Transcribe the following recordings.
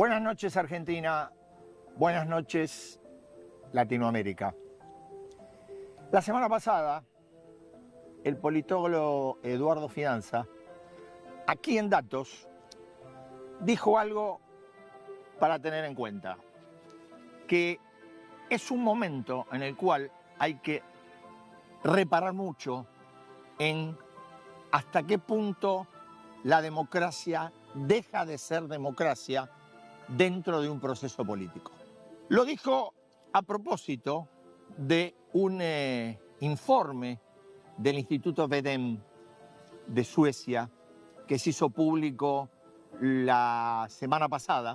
Buenas noches Argentina, buenas noches Latinoamérica. La semana pasada, el politólogo Eduardo Fidanza, aquí en Datos, dijo algo para tener en cuenta, que es un momento en el cual hay que reparar mucho en hasta qué punto la democracia deja de ser democracia dentro de un proceso político. Lo dijo a propósito de un informe del Instituto Vedem de Suecia que se hizo público la semana pasada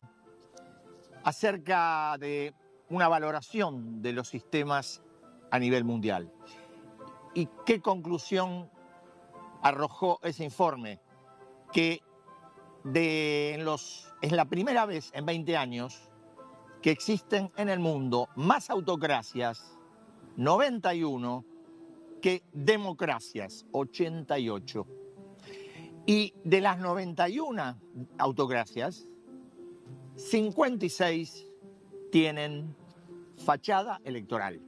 acerca de una valoración de los sistemas a nivel mundial. ¿Y qué conclusión arrojó ese informe? Que es la primera vez en 20 años que existen en el mundo más autocracias, 91, que democracias, 88. Y de las 91 autocracias, 56 tienen fachada electoral.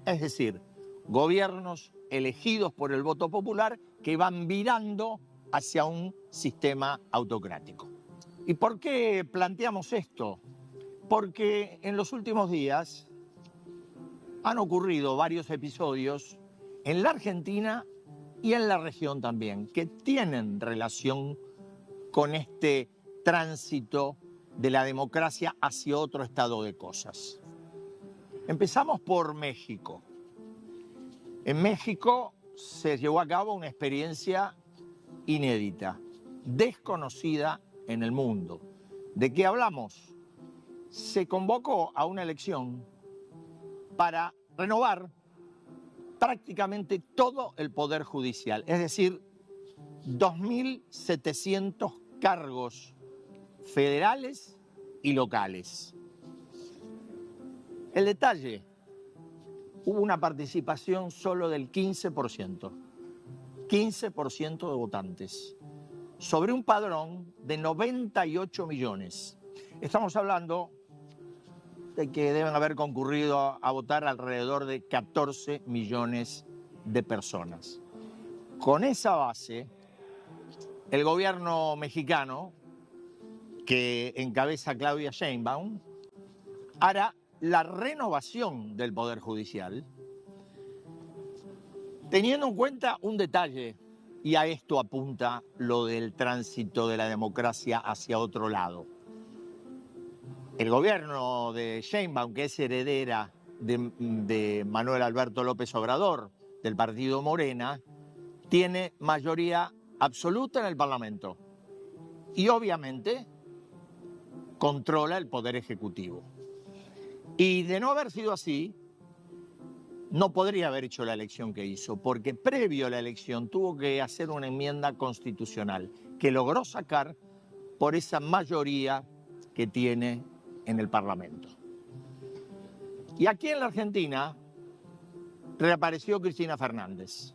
Es decir, gobiernos elegidos por el voto popular que van virando hacia un sistema autocrático. ¿Y por qué planteamos esto? Porque en los últimos días han ocurrido varios episodios en la Argentina y en la región también, que tienen relación con este tránsito de la democracia hacia otro estado de cosas. Empezamos por México. En México se llevó a cabo una experiencia inédita, desconocida en el mundo. ¿De qué hablamos? Se convocó a una elección para renovar prácticamente todo el Poder Judicial, es decir, 2.700 cargos federales y locales. El detalle, hubo una participación solo del 15%. 15% de votantes, sobre un padrón de 98 millones. Estamos hablando de que deben haber concurrido a votar alrededor de 14 millones de personas. Con esa base, el gobierno mexicano, que encabeza Claudia Sheinbaum, hará la renovación del Poder Judicial, teniendo en cuenta un detalle, y a esto apunta lo del tránsito de la democracia hacia otro lado. El gobierno de Sheinbaum, que es heredera de Manuel Alberto López Obrador, del partido Morena, tiene mayoría absoluta en el Parlamento y obviamente controla el Poder Ejecutivo. Y de no haber sido así, no podría haber hecho la elección que hizo, porque previo a la elección tuvo que hacer una enmienda constitucional que logró sacar por esa mayoría que tiene en el Parlamento. Y aquí en la Argentina reapareció Cristina Fernández.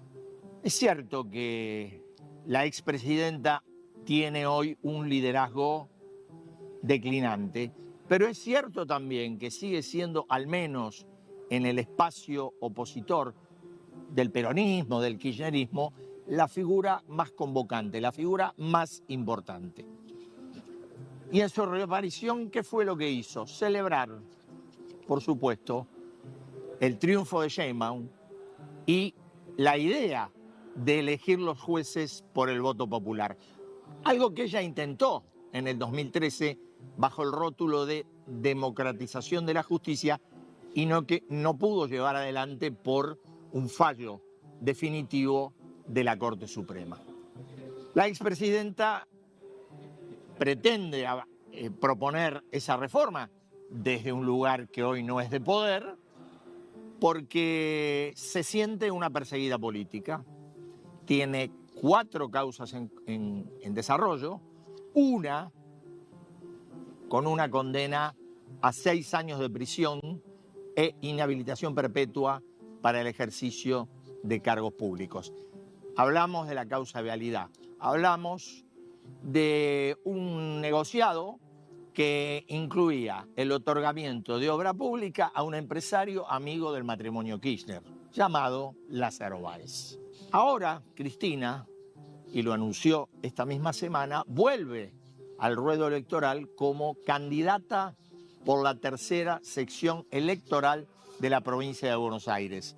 Es cierto que la expresidenta tiene hoy un liderazgo declinante, pero es cierto también que sigue siendo, al menos en el espacio opositor del peronismo, del kirchnerismo, la figura más convocante, la figura más importante. Y en su reaparición, ¿qué fue lo que hizo? Celebrar, por supuesto, el triunfo de Sheinbaum y la idea de elegir los jueces por el voto popular. Algo que ella intentó en el 2013 bajo el rótulo de democratización de la justicia y que no pudo llevar adelante por un fallo definitivo de la Corte Suprema. La expresidenta pretende proponer esa reforma desde un lugar que hoy no es de poder, porque se siente una perseguida política, tiene 4 causas en desarrollo, una con una condena a 6 años de prisión e inhabilitación perpetua para el ejercicio de cargos públicos. Hablamos de la causa de vialidad, hablamos de un negociado que incluía el otorgamiento de obra pública a un empresario amigo del matrimonio Kirchner, llamado Lázaro Báez. Ahora, Cristina, y lo anunció esta misma semana, vuelve al ruedo electoral como candidata por la tercera sección electoral de la provincia de Buenos Aires.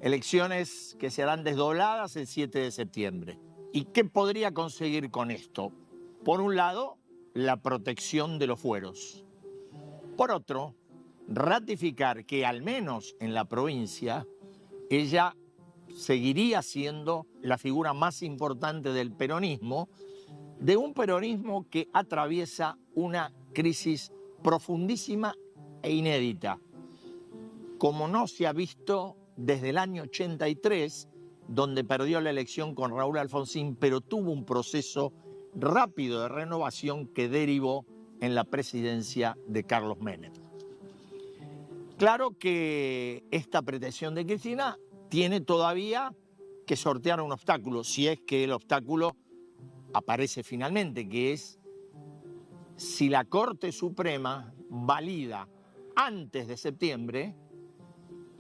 Elecciones que serán desdobladas el 7 de septiembre. ¿Y qué podría conseguir con esto? Por un lado, la protección de los fueros. Por otro, ratificar que al menos en la provincia ella seguiría siendo la figura más importante del peronismo, de un peronismo que atraviesa una crisis profundísima e inédita, como no se ha visto desde el año 83, donde perdió la elección con Raúl Alfonsín, pero tuvo un proceso rápido de renovación que derivó en la presidencia de Carlos Menem. Claro que esta pretensión de Cristina tiene todavía que sortear un obstáculo, si es que el obstáculo aparece finalmente, que es si la Corte Suprema valida antes de septiembre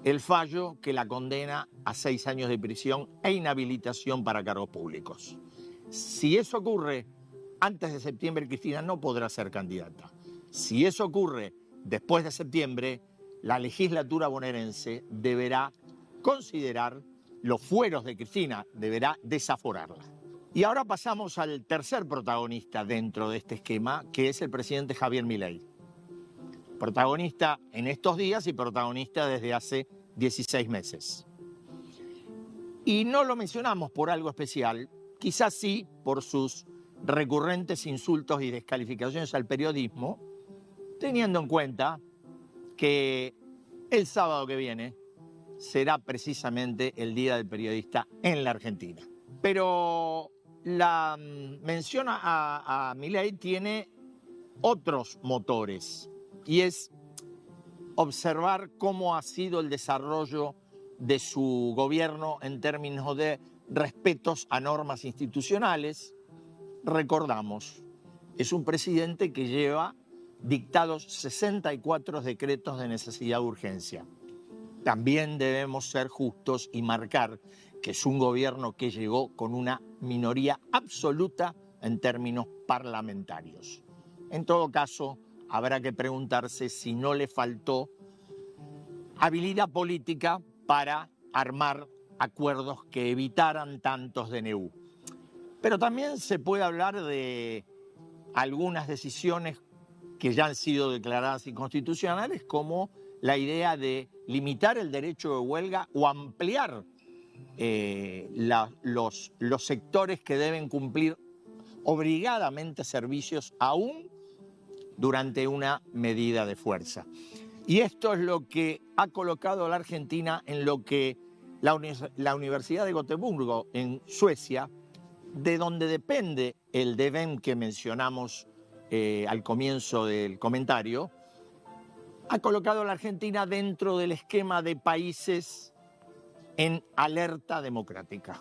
el fallo que la condena a 6 años de prisión e inhabilitación para cargos públicos. Si eso ocurre antes de septiembre, Cristina no podrá ser candidata. Si eso ocurre después de septiembre, la legislatura bonaerense deberá considerar los fueros de Cristina, deberá desaforarla. Y ahora pasamos al tercer protagonista dentro de este esquema, que es el presidente Javier Milei. Protagonista en estos días y protagonista desde hace 16 meses. Y no lo mencionamos por algo especial, quizás sí por sus recurrentes insultos y descalificaciones al periodismo, teniendo en cuenta que el sábado que viene será precisamente el Día del Periodista en la Argentina. Pero la mención a Milei tiene otros motores, y es observar cómo ha sido el desarrollo de su gobierno en términos de respetos a normas institucionales. Recordamos, es un presidente que lleva dictados 64 decretos de necesidad de urgencia. También debemos ser justos y marcar que es un gobierno que llegó con una minoría absoluta en términos parlamentarios. En todo caso, habrá que preguntarse si no le faltó habilidad política para armar acuerdos que evitaran tantos DNU. Pero también se puede hablar de algunas decisiones que ya han sido declaradas inconstitucionales, como la idea de limitar el derecho de huelga o ampliar los sectores que deben cumplir obligadamente servicios aún durante una medida de fuerza. Y esto es lo que ha colocado a la Argentina en lo que la Universidad de Gotemburgo, en Suecia, de donde depende el DEVEM que mencionamos al comienzo del comentario, ha colocado a la Argentina dentro del esquema de países en alerta democrática.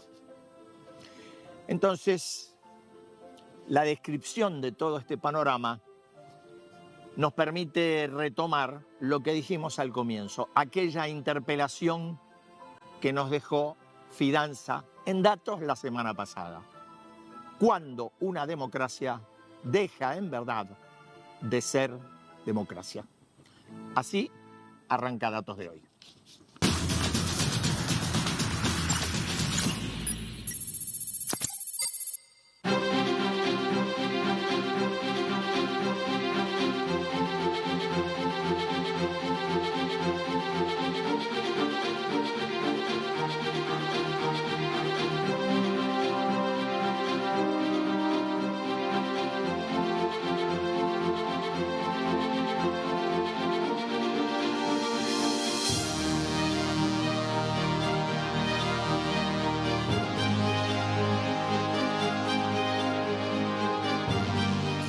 Entonces, la descripción de todo este panorama nos permite retomar lo que dijimos al comienzo, aquella interpelación que nos dejó Fidanza en datos la semana pasada. ¿Cuándo una democracia deja en verdad de ser democracia? Así arranca Datos de hoy.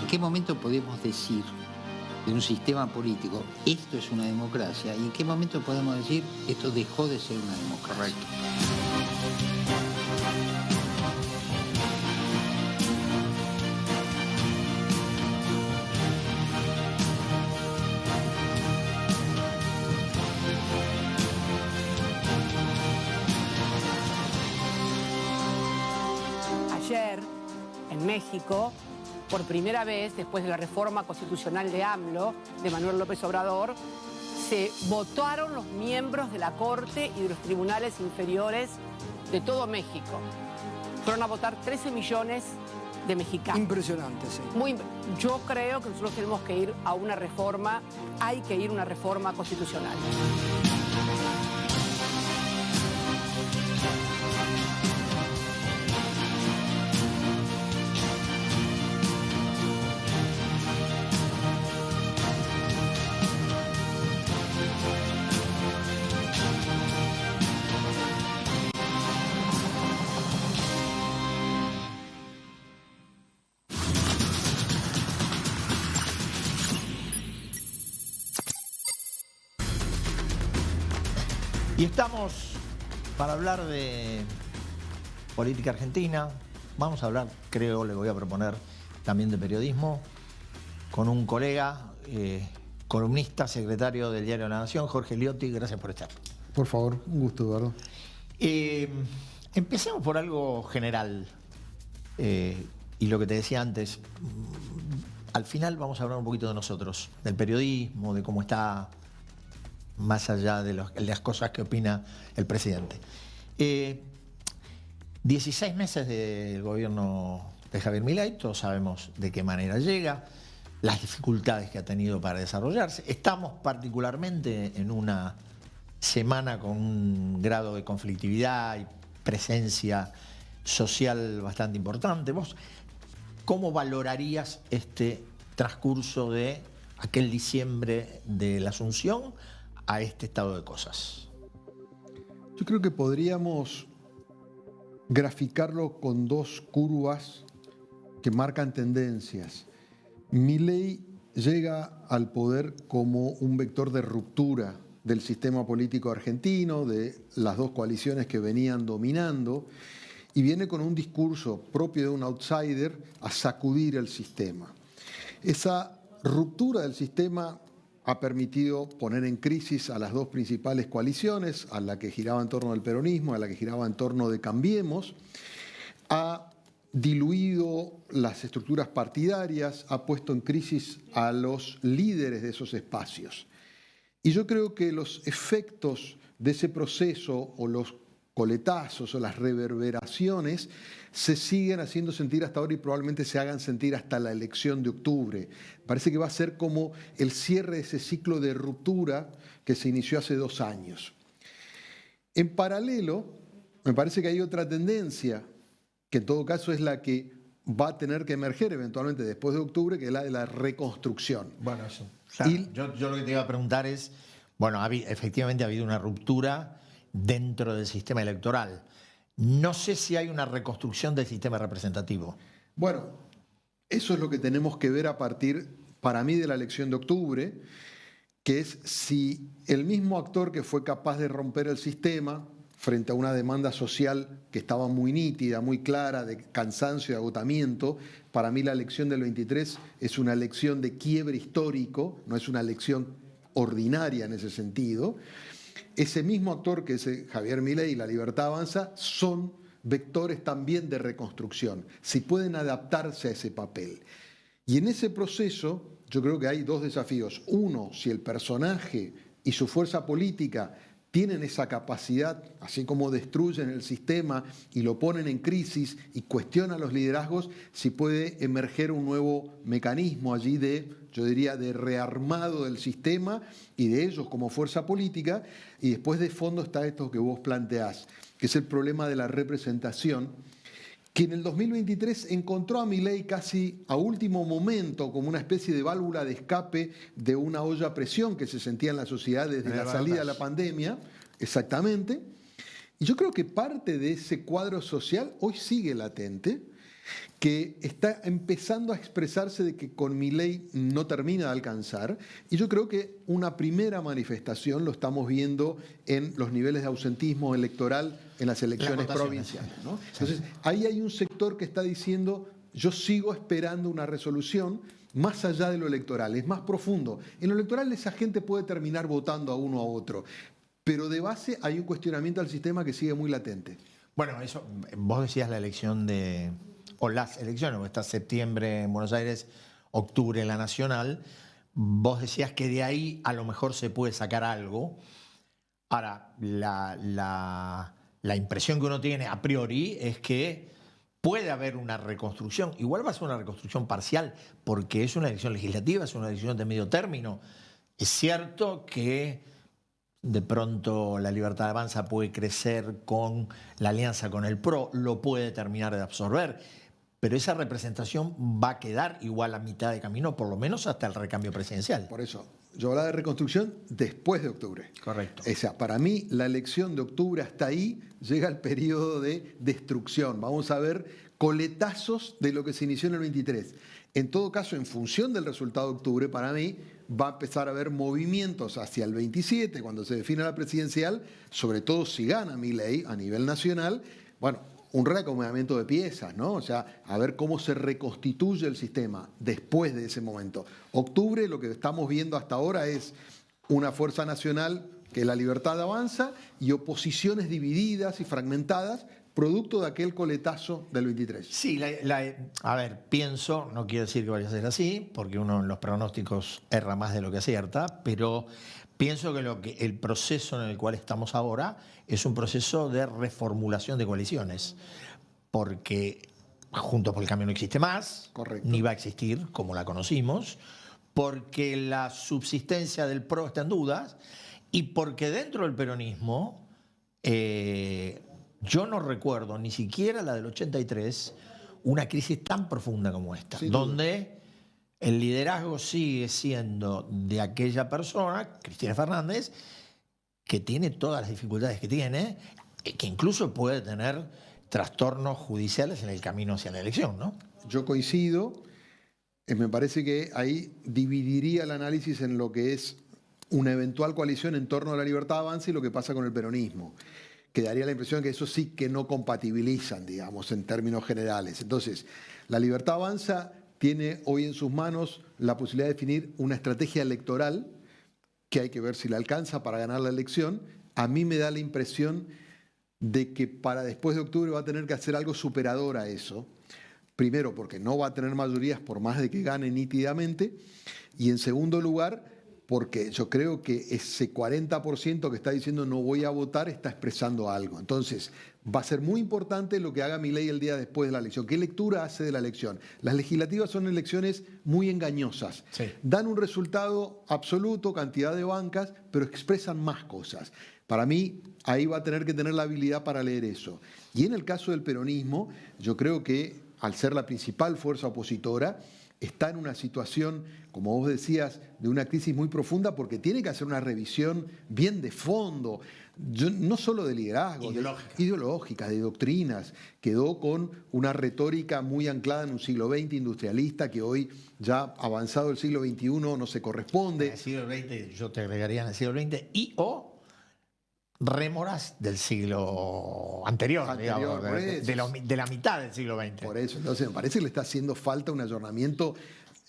¿En qué momento podemos decir de un sistema político esto es una democracia? ¿Y en qué momento podemos decir esto dejó de ser una democracia? Correcto. México, por primera vez, después de la reforma constitucional de AMLO, de Manuel López Obrador, se votaron los miembros de la Corte y de los tribunales inferiores de todo México. Fueron a votar 13 millones de mexicanos. Impresionante, sí. Yo creo que nosotros tenemos que ir a una reforma, hay que ir a una reforma constitucional. Y estamos para hablar de política argentina. Vamos a hablar, creo, le voy a proponer también de periodismo, con un colega, columnista, secretario del Diario La Nación, Jorge Liotti. Gracias por estar. Por favor, un gusto, Eduardo. Empecemos por algo general. Y lo que te decía antes, al final vamos a hablar un poquito de nosotros, del periodismo, de cómo está, más allá de las cosas que opina el presidente. 16 meses del gobierno de Javier Milei, todos sabemos de qué manera llega, las dificultades que ha tenido para desarrollarse. Estamos particularmente en una semana con un grado de conflictividad y presencia social bastante importante. ¿Vos cómo valorarías este transcurso de aquel diciembre de la Asunción a este estado de cosas? Yo creo que podríamos graficarlo con dos curvas que marcan tendencias. Milei llega al poder como un vector de ruptura del sistema político argentino, de las dos coaliciones que venían dominando, y viene con un discurso propio de un outsider a sacudir el sistema. Esa ruptura del sistema ha permitido poner en crisis a las dos principales coaliciones, a la que giraba en torno del peronismo, a la que giraba en torno de Cambiemos, ha diluido las estructuras partidarias, ha puesto en crisis a los líderes de esos espacios. Y yo creo que los efectos de ese proceso, o los coletazos o las reverberaciones, se siguen haciendo sentir hasta ahora y probablemente se hagan sentir hasta la elección de octubre. Parece que va a ser como el cierre de ese ciclo de ruptura que se inició hace 2 años. En paralelo, me parece que hay otra tendencia, que en todo caso es la que va a tener que emerger eventualmente después de octubre, que es la de la reconstrucción. Bueno, eso. Claro, yo lo que te iba a preguntar es, bueno, efectivamente ha habido una ruptura dentro del sistema electoral. No sé si hay una reconstrucción del sistema representativo. Bueno, eso es lo que tenemos que ver a partir, para mí, de la elección de octubre, que es si el mismo actor que fue capaz de romper el sistema frente a una demanda social que estaba muy nítida, muy clara, de cansancio y agotamiento. Para mí la elección del 23 es una elección de quiebre histórico, no es una elección ordinaria en ese sentido. Ese mismo actor que es Javier Milei y La Libertad Avanza son vectores también de reconstrucción, si pueden adaptarse a ese papel. Y en ese proceso yo creo que hay 2 desafíos. Uno, si el personaje y su fuerza política tienen esa capacidad, así como destruyen el sistema y lo ponen en crisis y cuestionan los liderazgos, si puede emerger un nuevo mecanismo allí yo diría, de rearmado del sistema y de ellos como fuerza política. Y después de fondo está esto que vos planteás, que es el problema de la representación, que en el 2023 encontró a Milei casi a último momento como una especie de válvula de escape de una olla a presión que se sentía en la sociedad desde la salida de la pandemia, exactamente. Y yo creo que parte de ese cuadro social hoy sigue latente, que está empezando a expresarse de que con Milei no termina de alcanzar, y yo creo que una primera manifestación lo estamos viendo en los niveles de ausentismo electoral en las elecciones provinciales, ¿no? Entonces, ahí hay un sector que está diciendo, yo sigo esperando una resolución más allá de lo electoral, es más profundo. En lo electoral esa gente puede terminar votando a uno a otro, pero de base hay un cuestionamiento al sistema que sigue muy latente. Bueno, eso, vos decías la elección de o las elecciones, o está septiembre en Buenos Aires, octubre en la Nacional, vos decías que de ahí a lo mejor se puede sacar algo. Ahora, la impresión que uno tiene a priori es que puede haber una reconstrucción. Igual va a ser una reconstrucción parcial, porque es una elección legislativa, es una elección de medio término. Es cierto que de pronto la Libertad Avanza puede crecer con la alianza con el PRO, lo puede terminar de absorber, pero esa representación va a quedar igual a mitad de camino, por lo menos hasta el recambio presidencial. Por eso, yo hablaba de reconstrucción después de octubre. Correcto. O sea, para mí la elección de octubre hasta ahí llega el periodo de destrucción. Vamos a ver coletazos de lo que se inició en el 23. En todo caso, en función del resultado de octubre, para mí va a empezar a haber movimientos hacia el 27, cuando se define la presidencial, sobre todo si gana Milei a nivel nacional. Bueno, un reacomodamiento de piezas, ¿no? O sea, a ver cómo se reconstituye el sistema después de ese momento. Octubre, lo que estamos viendo hasta ahora es una fuerza nacional que la Libertad Avanza y oposiciones divididas y fragmentadas, producto de aquel coletazo del 23. Sí, a ver, pienso, no quiero decir que vaya a ser así, porque uno en los pronósticos erra más de lo que acierta, pero pienso que el proceso en el cual estamos ahora es un proceso de reformulación de coaliciones, porque Juntos por el Cambio no existe más, correcto, ni va a existir como la conocimos, porque la subsistencia del PRO está en dudas y porque dentro del peronismo yo no recuerdo ni siquiera la del 83 una crisis tan profunda como esta, donde el liderazgo sigue siendo de aquella persona, Cristina Fernández, que tiene todas las dificultades que tiene, que incluso puede tener trastornos judiciales en el camino hacia la elección, ¿no? Yo coincido, me parece que ahí dividiría el análisis en lo que es una eventual coalición en torno a la Libertad Avanza y lo que pasa con el peronismo. Que daría la impresión que eso sí que no compatibilizan, digamos, en términos generales. Entonces, la Libertad Avanza tiene hoy en sus manos la posibilidad de definir una estrategia electoral que hay que ver si la alcanza para ganar la elección. A mí me da la impresión de que para después de octubre va a tener que hacer algo superador a eso. Primero, porque no va a tener mayorías por más de que gane nítidamente. Y en segundo lugar, porque yo creo que ese 40% que está diciendo no voy a votar está expresando algo. Entonces, va a ser muy importante lo que haga Milei el día después de la elección. ¿Qué lectura hace de la elección? Las legislativas son elecciones muy engañosas. Sí. Dan un resultado absoluto, cantidad de bancas, pero expresan más cosas. Para mí, ahí va a tener que tener la habilidad para leer eso. Y en el caso del peronismo, yo creo que al ser la principal fuerza opositora, está en una situación, como vos decías, de una crisis muy profunda porque tiene que hacer una revisión bien de fondo, no solo de liderazgo, ideológica, de doctrinas. Quedó con una retórica muy anclada en un siglo XX industrialista que hoy, ya avanzado el siglo XXI, no se corresponde. En el siglo XX, yo te agregaría en el siglo XX, o rémoras del siglo anterior, digamos, de la mitad del siglo XX. Por eso, entonces me parece que le está haciendo falta un ayornamiento,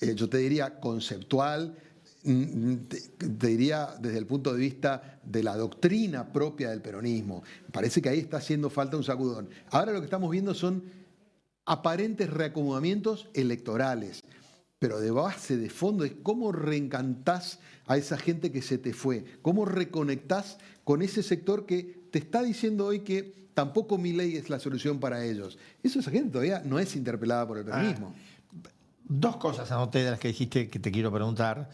yo te diría, conceptual, te diría desde el punto de vista de la doctrina propia del peronismo. Me parece que ahí está haciendo falta un sacudón. Ahora lo que estamos viendo son aparentes reacomodamientos electorales, pero de base, de fondo, es cómo reencantás a esa gente que se te fue, cómo reconectás con ese sector que te está diciendo hoy que tampoco Milei es la solución para ellos. Esa gente todavía no es interpelada por el peronismo. Dos cosas anoté de las que dijiste que te quiero preguntar.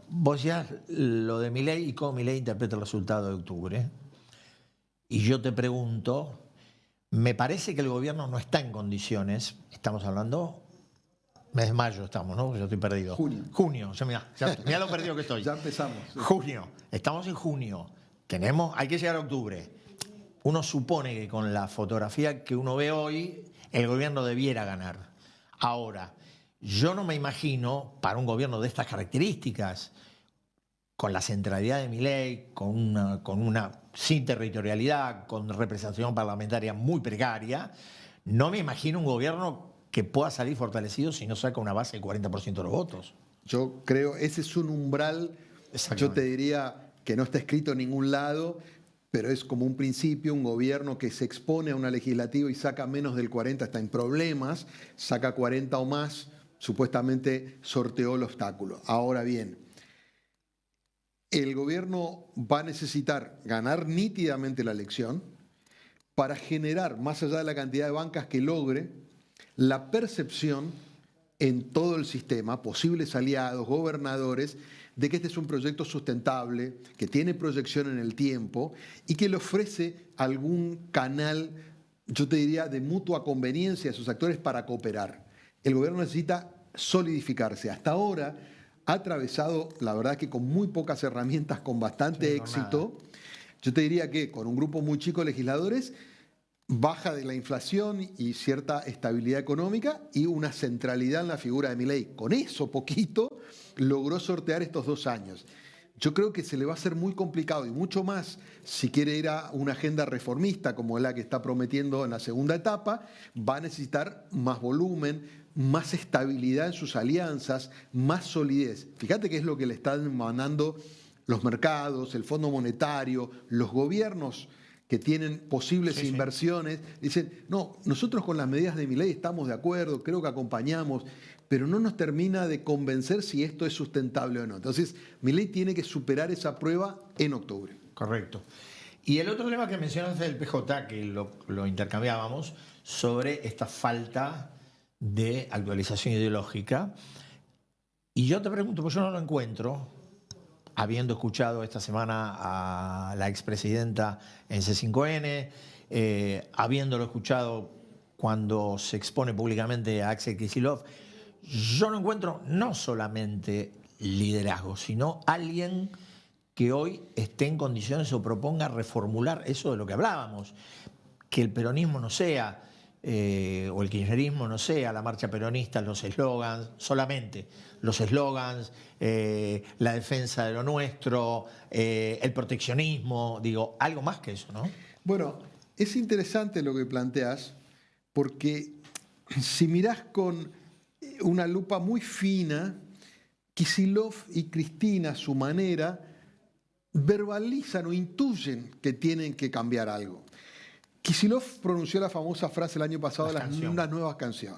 Vos ya lo de Milei y cómo Milei interpreta el resultado de octubre. Y yo te pregunto, me parece que el gobierno no está en condiciones, estamos hablando... Mes de mayo estamos, ¿no? Yo estoy perdido. Junio, mirá lo perdido que estoy. Ya empezamos. Sí. Junio, estamos en junio. Hay que llegar a octubre. Uno supone que con la fotografía que uno ve hoy, el gobierno debiera ganar. Ahora, yo no me imagino, para un gobierno de estas características, con la centralidad de Milei, con una sin territorialidad, con representación parlamentaria muy precaria, no me imagino un gobierno que pueda salir fortalecido si no saca una base del 40% de los votos. Yo creo, ese es un umbral, yo te diría que no está escrito en ningún lado, pero es como un principio. Un gobierno que se expone a una legislativa y saca menos del 40 está en problemas, saca 40 o más, supuestamente sorteó el obstáculo. Ahora bien, el gobierno va a necesitar ganar nítidamente la elección para generar, más allá de la cantidad de bancas que logre, la percepción en todo el sistema, posibles aliados, gobernadores, de que este es un proyecto sustentable, que tiene proyección en el tiempo y que le ofrece algún canal, yo te diría, de mutua conveniencia a sus actores para cooperar. El gobierno necesita solidificarse. Hasta ahora ha atravesado, la verdad que con muy pocas herramientas, con bastante éxito. Yo te diría que con un grupo muy chico de legisladores, baja de la inflación y cierta estabilidad económica y una centralidad en la figura de Milei. Con eso poquito logró sortear estos 2 años. Yo creo que se le va a hacer muy complicado y mucho más si quiere ir a una agenda reformista como la que está prometiendo en la segunda etapa. Va a necesitar más volumen, más estabilidad en sus alianzas, más solidez. Fíjate qué es lo que le están mandando los mercados, el Fondo Monetario, los gobiernos que tienen posibles inversiones. Dicen, no, nosotros con las medidas de Milei estamos de acuerdo, creo que acompañamos, pero no nos termina de convencer si esto es sustentable o no. Entonces, Milei tiene que superar esa prueba en octubre. Correcto. Y el otro tema que mencionaste del PJ, que lo intercambiábamos, sobre esta falta de actualización ideológica. Y yo te pregunto, pues yo no lo encuentro, habiendo escuchado esta semana a la expresidenta en C5N, habiéndolo escuchado cuando se expone públicamente a Axel Kicillof, yo no encuentro no solamente liderazgo, sino alguien que hoy esté en condiciones o proponga reformular eso de lo que hablábamos, que el peronismo no sea, o el kirchnerismo no sea la marcha peronista, los eslogans, solamente los eslogans, la defensa de lo nuestro, el proteccionismo, digo, algo más que eso, ¿no? Bueno, es interesante lo que planteas, porque si mirás con una lupa muy fina, Kicillof y Cristina, a su manera, verbalizan o intuyen que tienen que cambiar algo. Kicillof pronunció la famosa frase el año pasado de una nueva canción.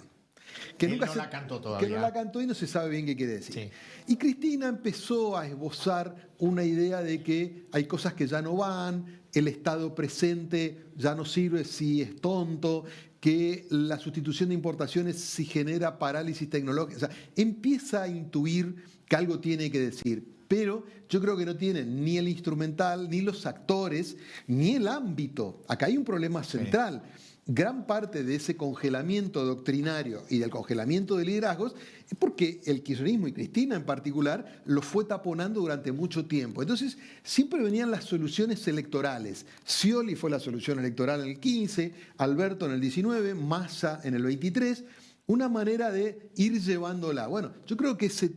Que nunca no la cantó todavía. Que no la cantó y no se sabe bien qué quiere decir. Sí. Y Cristina empezó a esbozar una idea de que hay cosas que ya no van, el estado presente ya no sirve si es tonto, que la sustitución de importaciones si genera parálisis tecnológica. O sea, empieza a intuir que algo tiene que decir. Pero yo creo que no tienen ni el instrumental, ni los actores, ni el ámbito. Acá hay un problema central. Sí. Gran parte de ese congelamiento doctrinario y del congelamiento de liderazgos es porque el kirchnerismo y Cristina en particular lo fue taponando durante mucho tiempo. Entonces siempre venían las soluciones electorales. Scioli fue la solución electoral en el 15, Alberto en el 19, Massa en el 23, una manera de ir llevándola. Bueno, yo creo que ese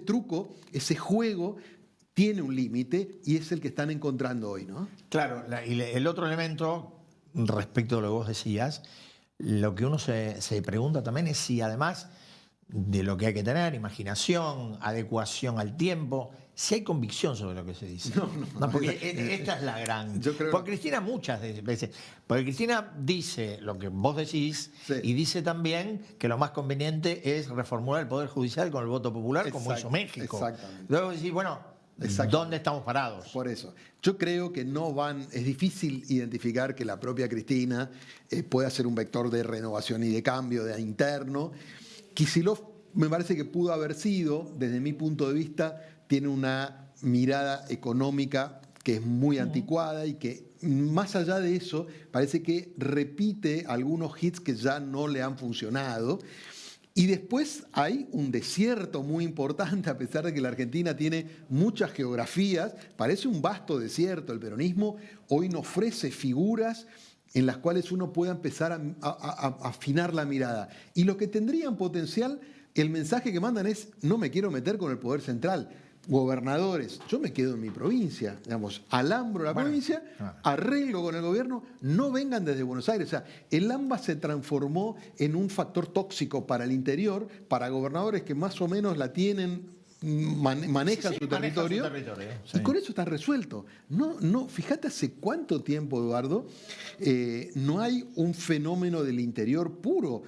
truco, ese juego tiene un límite y es el que están encontrando hoy, ¿no? Claro, y el otro elemento respecto a lo que vos decías, lo que uno se pregunta también es si además de lo que hay que tener, imaginación, adecuación al tiempo, si hay convicción sobre lo que se dice. No, porque esta es la gran... Porque Cristina muchas veces... Porque Cristina dice lo que vos decís, sí, y dice también que lo más conveniente es reformular el Poder Judicial con el voto popular, como hizo México. Exactamente. Luego decís, bueno... ¿Dónde estamos parados? Por eso. Yo creo que no van... Es difícil identificar que la propia Cristina pueda ser un vector de renovación y de cambio de interno. Kicillof me parece que pudo haber sido, desde mi punto de vista, tiene una mirada económica que es muy anticuada y que, más allá de eso, parece que repite algunos hits que ya no le han funcionado. Y después hay un desierto muy importante, a pesar de que la Argentina tiene muchas geografías, parece un vasto desierto. El peronismo hoy no ofrece figuras en las cuales uno pueda empezar a afinar la mirada. Y los que tendrían potencial, el mensaje que mandan es: no me quiero meter con el poder central. Gobernadores, yo me quedo en mi provincia, digamos, alambro la provincia, arreglo con el gobierno, no vengan desde Buenos Aires. O sea, el AMBA se transformó en un factor tóxico para el interior, para gobernadores que más o menos la tienen manejan su territorio, sí. Y con eso está resuelto. No, fíjate hace cuánto tiempo, Eduardo, no hay un fenómeno del interior puro.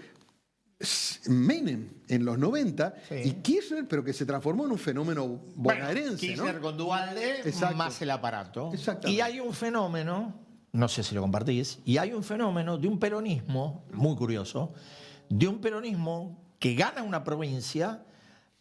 Menem en los 90 Sí. y Kirchner, pero que se transformó en un fenómeno bonaerense. Kirchner, ¿no? con Duhalde, Exacto. más el aparato. Exactamente. Y hay un fenómeno, no sé si lo compartís, y hay un fenómeno de un peronismo, muy curioso, de un peronismo que gana una provincia,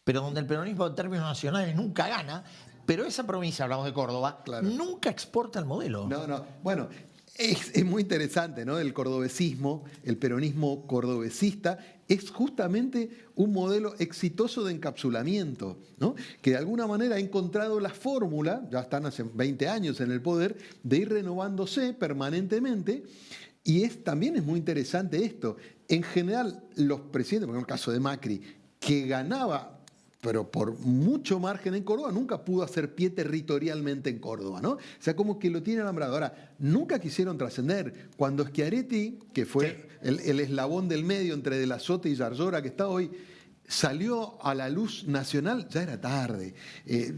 pero donde el peronismo en términos nacionales nunca gana, pero esa provincia, hablamos de Córdoba, Claro. nunca exporta el modelo. No. Bueno, es muy interesante, ¿no? El cordobesismo, el peronismo cordobesista, es justamente un modelo exitoso de encapsulamiento, ¿no? Que de alguna manera ha encontrado la fórmula, ya están hace 20 años en el poder, de ir renovándose permanentemente. Y también es muy interesante esto. En general, los presidentes, por ejemplo, el caso de Macri, que ganaba, pero por mucho margen en Córdoba, nunca pudo hacer pie territorialmente en Córdoba, ¿no? O sea, como que lo tiene alambrado. Ahora, nunca quisieron trascender. Cuando Schiaretti, que fue el eslabón del medio entre De la Sota y Yarlora, que está hoy, salió a la luz nacional, ya era tarde.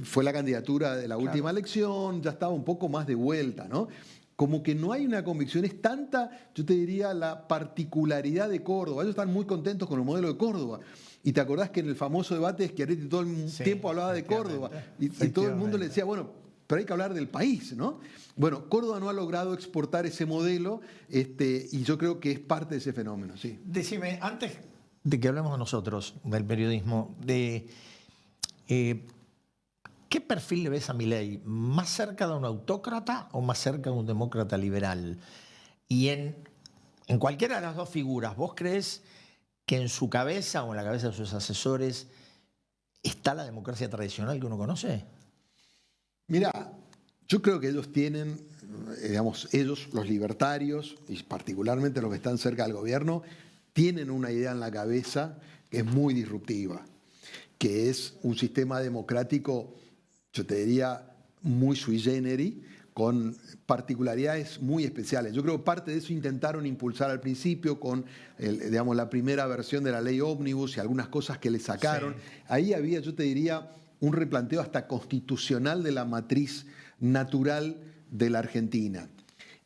Fue la candidatura de la última elección, ya estaba un poco más de vuelta, ¿no? Como que no hay una convicción, es tanta, yo te diría, la particularidad de Córdoba. Ellos están muy contentos con el modelo de Córdoba. Y te acordás que en el famoso debate Schiaretti todo el tiempo hablaba de Córdoba y todo el mundo le decía, bueno, pero hay que hablar del país, ¿no? Bueno, Córdoba no ha logrado exportar ese modelo y yo creo que es parte de ese fenómeno, sí. Decime, antes de que hablemos de nosotros, del periodismo, ¿qué perfil le ves a Milei? ¿Más cerca de un autócrata o más cerca de un demócrata liberal? Y en cualquiera de las dos figuras, ¿vos crees que en su cabeza o en la cabeza de sus asesores está la democracia tradicional que uno conoce? Mira, yo creo que ellos tienen, digamos, ellos, los libertarios, y particularmente los que están cerca del gobierno, tienen una idea en la cabeza que es muy disruptiva, que es un sistema democrático, yo te diría, muy sui generis, con particularidades muy especiales. Yo creo que parte de eso intentaron impulsar al principio con digamos, la primera versión de la ley ómnibus y algunas cosas que le sacaron. Sí. Ahí había, yo te diría, un replanteo hasta constitucional de la matriz natural de la Argentina.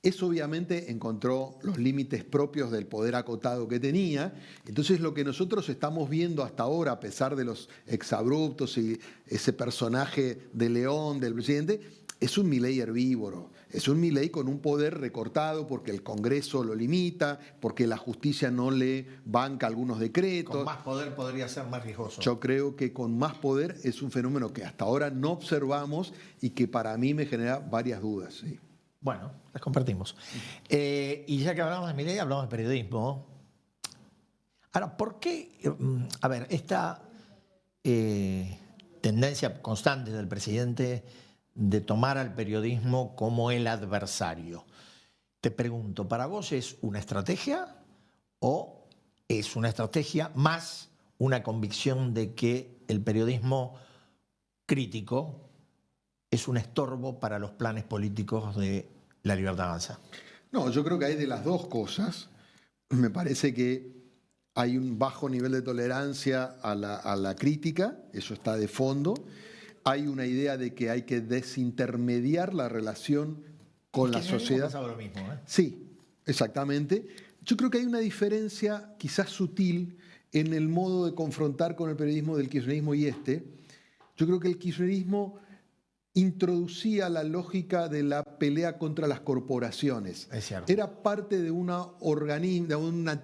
Eso obviamente encontró los límites propios del poder acotado que tenía. Entonces lo que nosotros estamos viendo hasta ahora, a pesar de los exabruptos y ese personaje de León, del presidente, es un Milei herbívoro, es un Milei con un poder recortado porque el Congreso lo limita, porque la justicia no le banca algunos decretos. Con más poder podría ser más riesgoso. Yo creo que con más poder es un fenómeno que hasta ahora no observamos y que para mí me genera varias dudas. Sí. Bueno, las compartimos. Y ya que hablamos de Milei, hablamos de periodismo. Ahora, ¿por qué? A ver, esta tendencia constante del presidente de tomar al periodismo como el adversario. Te pregunto, ¿para vos es una estrategia o es una estrategia más una convicción de que el periodismo crítico es un estorbo para los planes políticos de La Libertad Avanza? No, yo creo que hay de las dos cosas. Me parece que hay un bajo nivel de tolerancia a la crítica, eso está de fondo. Hay una idea de que hay que desintermediar la relación con la sociedad. Pensaba lo mismo, ¿eh? Sí, exactamente. Yo creo que hay una diferencia quizás sutil en el modo de confrontar con el periodismo del kirchnerismo y este. Yo creo que el kirchnerismo introducía la lógica de la pelea contra las corporaciones. Es cierto. Era parte de una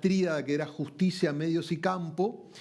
tríada que era justicia, medios y campo.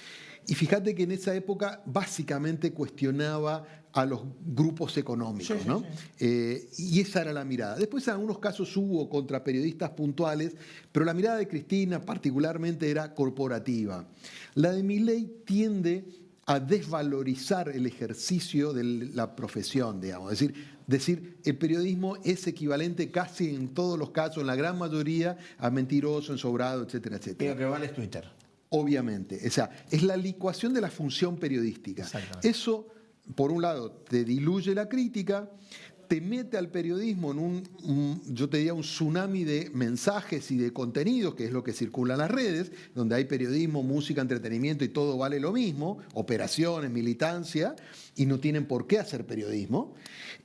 Y fíjate que en esa época básicamente cuestionaba a los grupos económicos, ¿no? Y esa era la mirada. Después en algunos casos hubo contra periodistas puntuales, pero la mirada de Cristina particularmente era corporativa. La de Milei tiende a desvalorizar el ejercicio de la profesión, digamos. Es decir, el periodismo es equivalente casi en todos los casos, en la gran mayoría, a mentiroso, ensobrado, etcétera, etcétera. Pero que vale es Twitter. Obviamente, o sea, es la licuación de la función periodística. Eso, por un lado, te diluye la crítica, te mete al periodismo en yo te diría, un tsunami de mensajes y de contenidos, que es lo que circula en las redes, donde hay periodismo, música, entretenimiento y todo vale lo mismo, operaciones, militancia, y no tienen por qué hacer periodismo.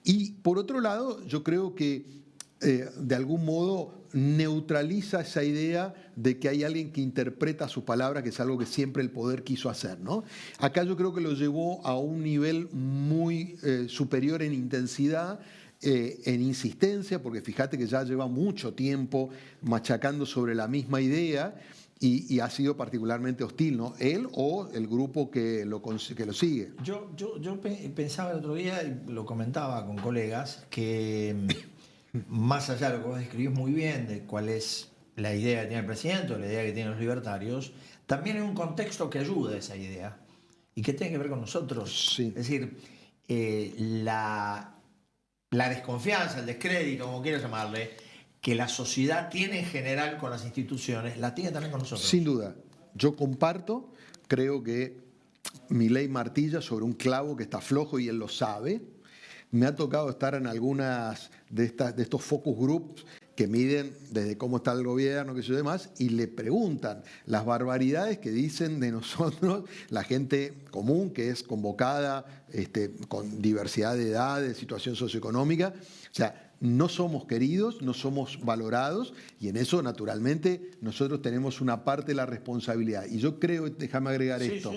Y por otro lado, yo creo que de algún modo neutraliza esa idea de que hay alguien que interpreta su palabra, que es algo que siempre el poder quiso hacer, ¿no? Acá yo creo que lo llevó a un nivel muy superior en intensidad, en insistencia, porque fíjate que ya lleva mucho tiempo machacando sobre la misma idea y ha sido particularmente hostil, ¿no? Él o el grupo que lo sigue. Yo pensaba el otro día, y lo comentaba con colegas, que más allá de lo que vos describís muy bien, de cuál es la idea que tiene el presidente o la idea que tienen los libertarios, también hay un contexto que ayuda a esa idea y que tiene que ver con nosotros. Sí. Es decir, la desconfianza, el descrédito, como quieras llamarle, que la sociedad tiene en general con las instituciones, la tiene también con nosotros. Sin duda. Yo comparto, creo que Milei martilla sobre un clavo que está flojo y él lo sabe. Me ha tocado estar en algunas de estos focus groups que miden desde cómo está el gobierno, qué sé yo demás, y le preguntan las barbaridades que dicen de nosotros la gente común que es convocada con diversidad de edades, situación socioeconómica. O sea, no somos queridos, no somos valorados, y en eso, naturalmente, nosotros tenemos una parte de la responsabilidad. Y yo creo, déjame agregar esto,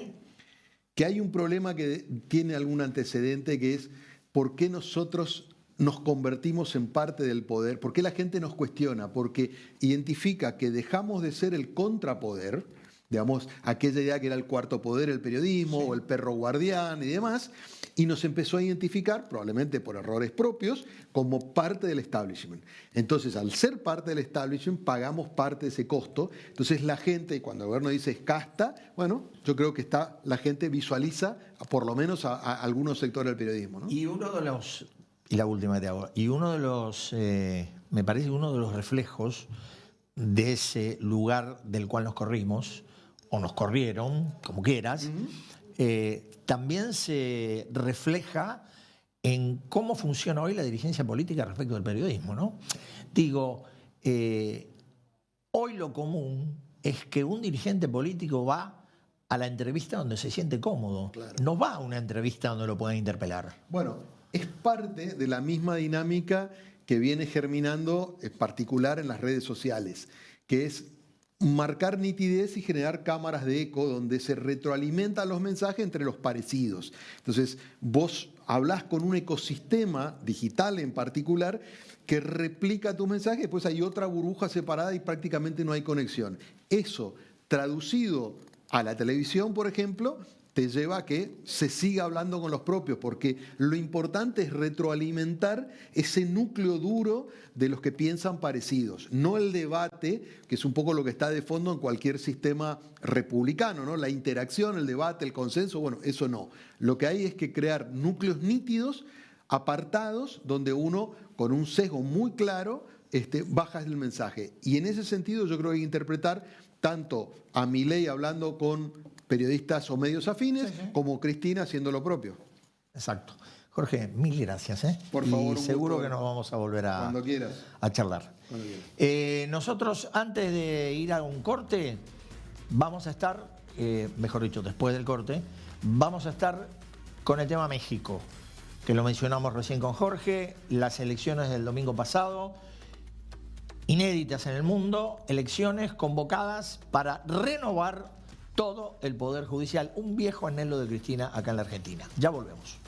que hay un problema que tiene algún antecedente, que es ¿por qué nosotros nos convertimos en parte del poder? ¿Por qué la gente nos cuestiona? Porque identifica que dejamos de ser el contrapoder, digamos, aquella idea que era el cuarto poder, el periodismo, o el perro guardián y demás, y nos empezó a identificar, probablemente por errores propios, como parte del establishment. Entonces, al ser parte del establishment, pagamos parte de ese costo. Entonces, la gente, cuando el gobierno dice es casta, bueno, yo creo que la gente visualiza, por lo menos a algunos sectores del periodismo, ¿no? Y la última que te hago, me parece uno de los reflejos de ese lugar del cual nos corrimos, o nos corrieron, como quieras, también se refleja en cómo funciona hoy la dirigencia política respecto del periodismo, ¿no? Digo, hoy lo común es que un dirigente político va a la entrevista donde se siente cómodo, claro. No va a una entrevista donde lo puedan interpelar. Bueno, es parte de la misma dinámica que viene germinando, en particular en las redes sociales, que es marcar nitidez y generar cámaras de eco donde se retroalimentan los mensajes entre los parecidos. Entonces, vos hablás con un ecosistema digital en particular que replica tu mensaje, después hay otra burbuja separada y prácticamente no hay conexión. Eso, traducido a la televisión, por ejemplo, te lleva a que se siga hablando con los propios, porque lo importante es retroalimentar ese núcleo duro de los que piensan parecidos, no el debate, que es un poco lo que está de fondo en cualquier sistema republicano, ¿no? La interacción, el debate, el consenso, bueno, eso no. Lo que hay es que crear núcleos nítidos, apartados, donde uno, con un sesgo muy claro, baja el mensaje. Y en ese sentido yo creo que hay que interpretar tanto a Milei hablando con periodistas o medios afines, como Cristina haciendo lo propio. Exacto. Jorge, mil gracias. Por favor, y seguro que nos vamos a volver a charlar. Cuando quieras. Nosotros, antes de ir a un corte, vamos a estar, mejor dicho, después del corte, vamos a estar con el tema México, que lo mencionamos recién con Jorge, las elecciones del domingo pasado, inéditas en el mundo, elecciones convocadas para renovar todo el Poder Judicial, un viejo anhelo de Cristina acá en la Argentina. Ya volvemos.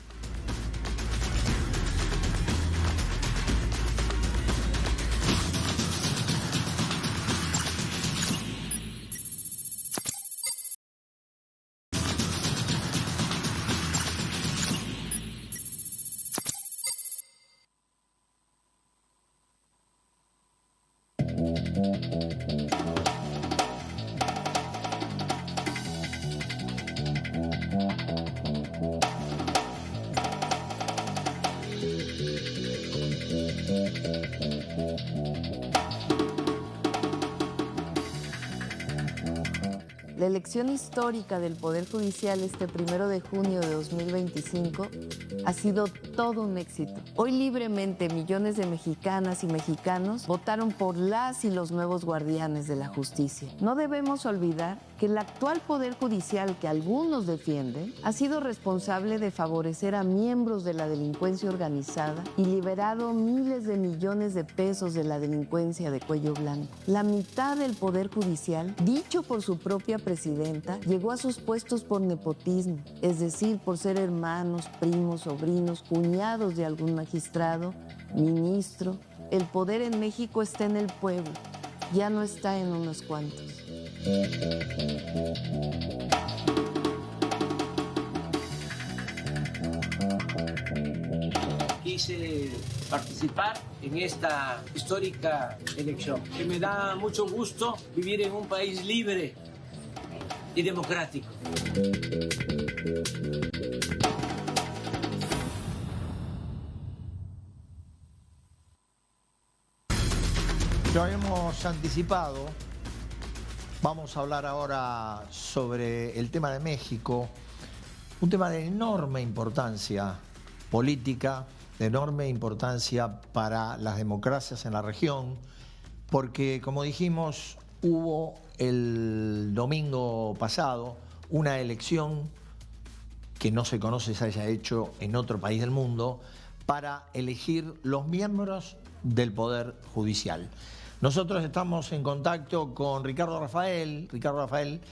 La elección histórica del Poder Judicial este 1 de junio de 2025 ha sido todo un éxito. Hoy libremente millones de mexicanas y mexicanos votaron por las y los nuevos guardianes de la justicia. No debemos olvidar que el actual Poder Judicial que algunos defienden ha sido responsable de favorecer a miembros de la delincuencia organizada y liberado miles de millones de pesos de la delincuencia de cuello blanco. La mitad del Poder Judicial, dicho por su propia presidenta, llegó a sus puestos por nepotismo, es decir, por ser hermanos, primos, sobrinos, cuñados de algún magistrado, ministro. El poder en México está en el pueblo, ya no está en unos cuantos. Quise participar en esta histórica elección, que me da mucho gusto vivir en un país libre y democrático. Lo hemos anticipado. Vamos a hablar ahora sobre el tema de México, un tema de enorme importancia política, de enorme importancia para las democracias en la región, porque, como dijimos, hubo el domingo pasado una elección que no se conoce se haya hecho en otro país del mundo para elegir los miembros del Poder Judicial. Nosotros estamos en contacto con Ricardo Rafael. Ricardo Rafael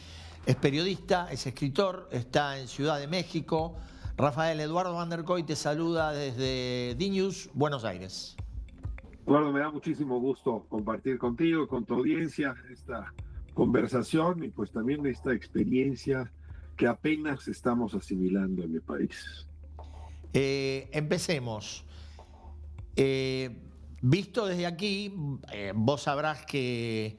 es periodista, es escritor, está en Ciudad de México. Rafael, Eduardo Van der Koy te saluda desde DNews, Buenos Aires. Eduardo, me da muchísimo gusto compartir contigo y con tu audiencia esta conversación y pues también esta experiencia que apenas estamos asimilando en mi país. Empecemos. Visto desde aquí, vos sabrás que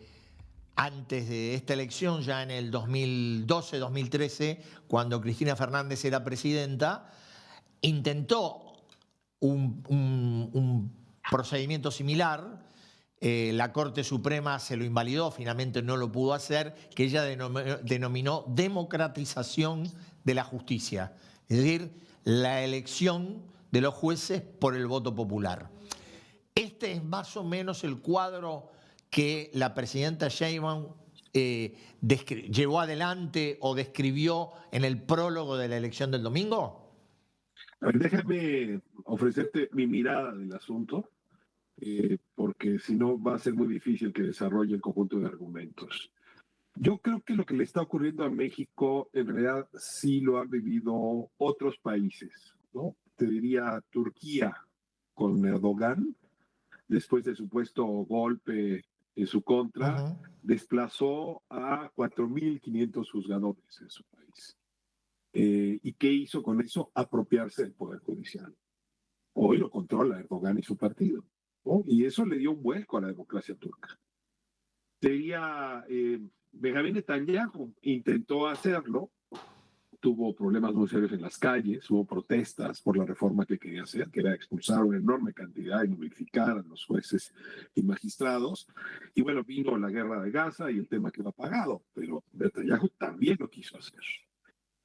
antes de esta elección, ya en el 2012-2013, cuando Cristina Fernández era presidenta, intentó un procedimiento similar. La Corte Suprema se lo invalidó, finalmente no lo pudo hacer, que ella denominó democratización de la justicia, es decir, la elección de los jueces por el voto popular. Este es más o menos el cuadro que la presidenta Sheinbaum llevó adelante o describió en el prólogo de la elección del domingo. A ver, déjame ofrecerte mi mirada del asunto, porque si no va a ser muy difícil que desarrolle el conjunto de argumentos. Yo creo que lo que le está ocurriendo a México en realidad sí lo han vivido otros países, ¿no? Te diría Turquía con Erdogan, después del supuesto golpe en su contra, desplazó a 4.500 juzgadores en su país. ¿Y qué hizo con eso? Apropiarse del Poder Judicial. Hoy lo controla Erdogan y su partido, ¿no? Y eso le dio un vuelco a la democracia turca. Sería Benjamín Netanyahu intentó hacerlo, tuvo problemas muy serios en las calles, hubo protestas por la reforma que quería hacer, que era expulsar una enorme cantidad y nulificar a los jueces y magistrados. Y bueno, vino la guerra de Gaza y el tema quedó apagado, pero Netanyahu también lo quiso hacer.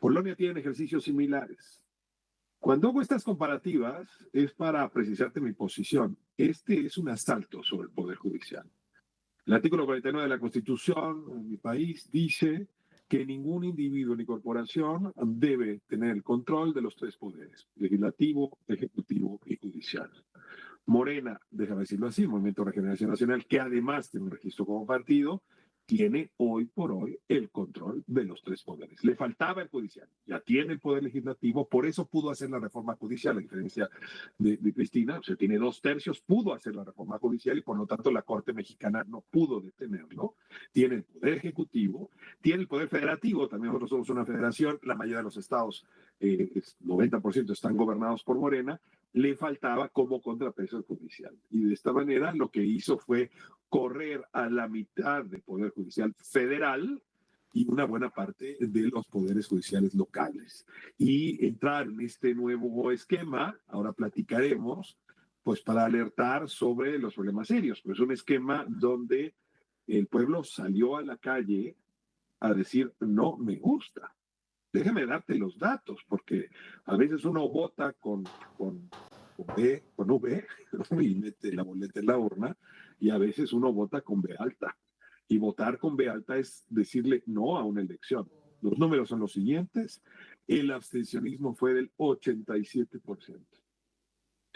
Polonia tiene ejercicios similares. Cuando hago estas comparativas es para precisarte mi posición. Este es un asalto sobre el Poder Judicial. El artículo 49 de la Constitución en mi país dice que ningún individuo ni corporación debe tener el control de los tres poderes, legislativo, ejecutivo y judicial. Morena, déjame decirlo así, Movimiento de Regeneración Nacional, que además tiene un registro como partido, tiene hoy por hoy el control de los tres poderes. Le faltaba el judicial, ya tiene el poder legislativo, por eso pudo hacer la reforma judicial, a diferencia de Cristina, o sea, tiene 2/3, pudo hacer la reforma judicial y por lo tanto la Corte Mexicana no pudo detenerlo. Tiene el poder ejecutivo, tiene el poder federativo, también nosotros somos una federación, la mayoría de los estados, 90% están gobernados por Morena, le faltaba como contrapeso el judicial. Y de esta manera lo que hizo fue correr a la mitad del Poder Judicial federal y una buena parte de los poderes judiciales locales. Y entrar en este nuevo esquema, ahora platicaremos, pues para alertar sobre los problemas serios. Pues es un esquema donde el pueblo salió a la calle a decir no me gusta. Déjame darte los datos, porque a veces uno vota con V y mete la boleta en la urna, y a veces uno vota con B alta. Y votar con B alta es decirle no a una elección. Los números son los siguientes. El abstencionismo fue del 87%.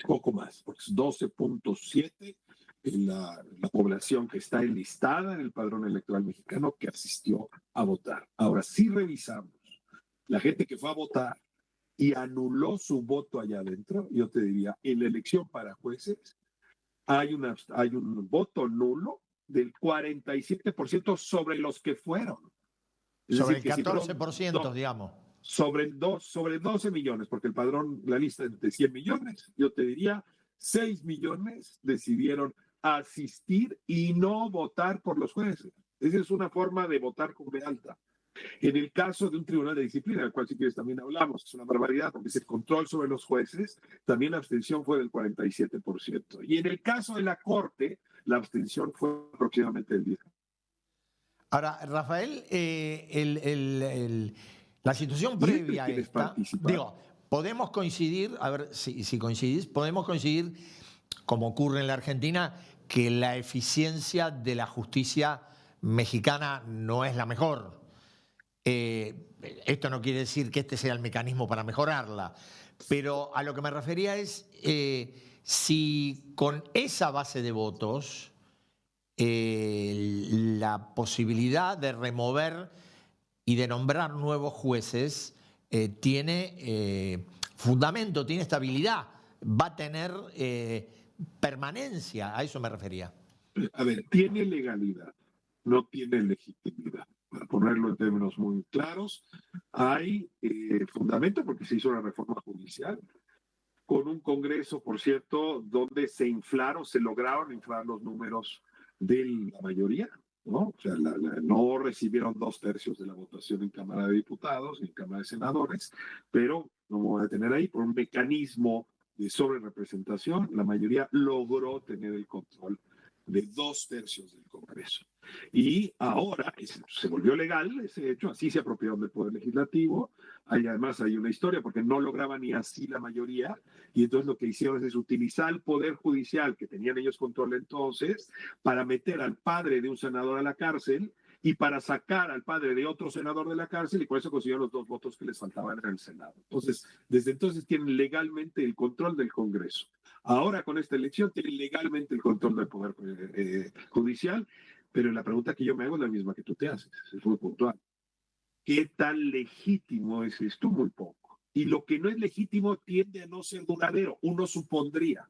Poco más, porque es 12.7% la población que está enlistada en el padrón electoral mexicano que asistió a votar. Ahora, si revisamos la gente que fue a votar y anuló su voto allá adentro, yo te diría, en la elección para jueces hay un voto nulo del 47% sobre los que fueron. Es sobre el decir, 14%, digamos. Sobre 12 millones, porque el padrón, la lista es de 100 millones, yo te diría, 6 millones decidieron asistir y no votar por los jueces. Esa es una forma de votar con B alta. En el caso de un tribunal de disciplina, del cual si quieres también hablamos, es una barbaridad, porque es el control sobre los jueces, también la abstención fue del 47%. Y en el caso de la Corte, la abstención fue aproximadamente del 10%. Ahora, Rafael, la situación previa a esta, digo, podemos coincidir, a ver si coincidís, podemos coincidir, como ocurre en la Argentina, que la eficiencia de la justicia mexicana no es la mejor. Esto no quiere decir que este sea el mecanismo para mejorarla, pero a lo que me refería es si con esa base de votos la posibilidad de remover y de nombrar nuevos jueces tiene fundamento, tiene estabilidad, va a tener permanencia, a eso me refería. A ver, tiene legalidad, no tiene legitimidad. Para ponerlo en términos muy claros, hay fundamento porque se hizo una reforma judicial con un Congreso, por cierto, donde se lograron inflar los números de la mayoría, ¿no? O sea, no recibieron 2/3 de la votación en Cámara de Diputados ni en Cámara de Senadores, pero, no me voy a detener ahí, por un mecanismo de sobrerepresentación, la mayoría logró tener el control de 2/3 del Congreso. Y ahora se volvió legal ese hecho, así se apropiaron del Poder Legislativo. Además hay una historia porque no lograban ni así la mayoría, y entonces lo que hicieron es utilizar el Poder Judicial que tenían ellos control entonces para meter al padre de un senador a la cárcel y para sacar al padre de otro senador de la cárcel, y por eso consiguieron los 2 votos que les faltaban en el Senado. Entonces, desde entonces tienen legalmente el control del Congreso. Ahora con esta elección tienen legalmente el control del Poder Judicial, pero la pregunta que yo me hago es la misma que tú te haces, es muy puntual. ¿Qué tan legítimo es esto? Muy poco. Y lo que no es legítimo tiende a no ser duradero, uno supondría.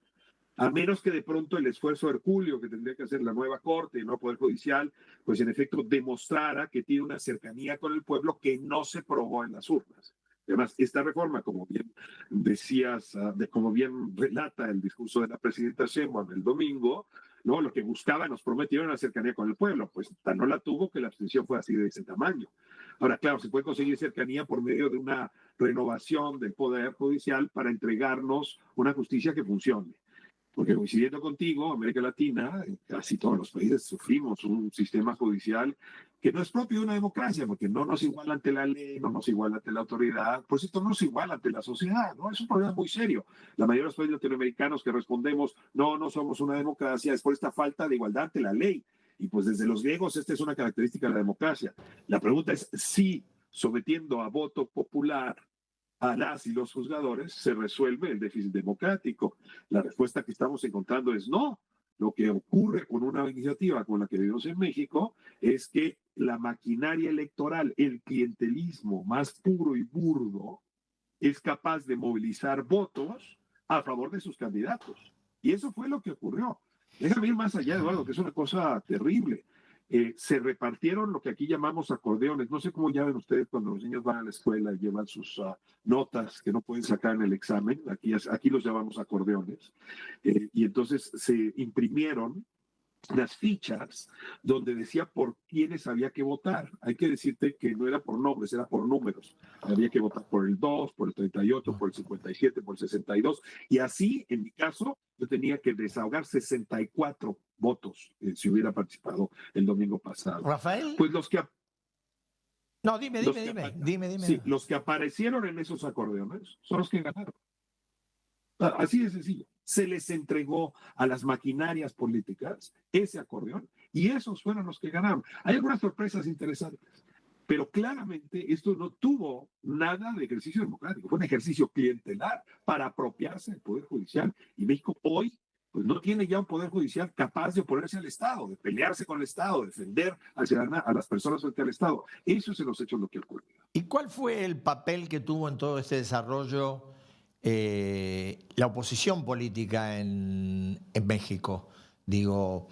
A menos que de pronto el esfuerzo hercúleo que tendría que hacer la nueva Corte y el nuevo Poder Judicial, pues en efecto demostrara que tiene una cercanía con el pueblo que no se probó en las urnas. Además, esta reforma, como bien decías, como bien relata el discurso de la presidenta Sheinbaum el domingo, ¿no? Lo que buscaba, nos prometieron la cercanía con el pueblo, pues no la tuvo, que la abstención fue así de ese tamaño. Ahora, claro, se puede conseguir cercanía por medio de una renovación del Poder Judicial para entregarnos una justicia que funcione. Porque coincidiendo contigo, América Latina, casi todos los países sufrimos un sistema judicial que no es propio de una democracia, porque no nos iguala ante la ley, no nos iguala ante la autoridad, por cierto, no nos iguala ante la sociedad, ¿no? Es un problema muy serio. La mayoría de los países latinoamericanos que respondemos, no somos una democracia, es por esta falta de igualdad ante la ley. Y pues desde los griegos esta es una característica de la democracia. La pregunta es si sometiendo a voto popular a las y los juzgadores se resuelve el déficit democrático. La respuesta que estamos encontrando es no. Lo que ocurre con una iniciativa como la que vivimos en México es que la maquinaria electoral, el clientelismo más puro y burdo, es capaz de movilizar votos a favor de sus candidatos. Y eso fue lo que ocurrió. Déjame ir más allá, Eduardo, que es una cosa terrible. Se repartieron lo que aquí llamamos acordeones. No sé cómo llaman ustedes cuando los niños van a la escuela y llevan sus notas que no pueden sacar en el examen. Aquí los llamamos acordeones. Y entonces se imprimieron las fichas donde decía por quiénes había que votar. Hay que decirte que no era por nombres, era por números. Había que votar por el 2, por el 38, por el 57, por el 62. Y así, en mi caso, yo tenía que desahogar 64 votos si hubiera participado el domingo pasado. Rafael. Pues los que... No, dime, Los dime, que, dime, dime, sí, dime. los que aparecieron en esos acordeones son los que ganaron. Así de sencillo. Se les entregó a las maquinarias políticas ese acordeón y esos fueron los que ganaron. Hay algunas sorpresas interesantes, pero claramente esto no tuvo nada de ejercicio democrático, fue un ejercicio clientelar para apropiarse del Poder Judicial. Y México hoy pues no tiene ya un Poder Judicial capaz de oponerse al Estado, de pelearse con el Estado, de defender a las personas frente al Estado. Eso es en los hechos lo que ocurre. ¿Y cuál fue el papel que tuvo en todo este desarrollo la oposición política en México? Digo,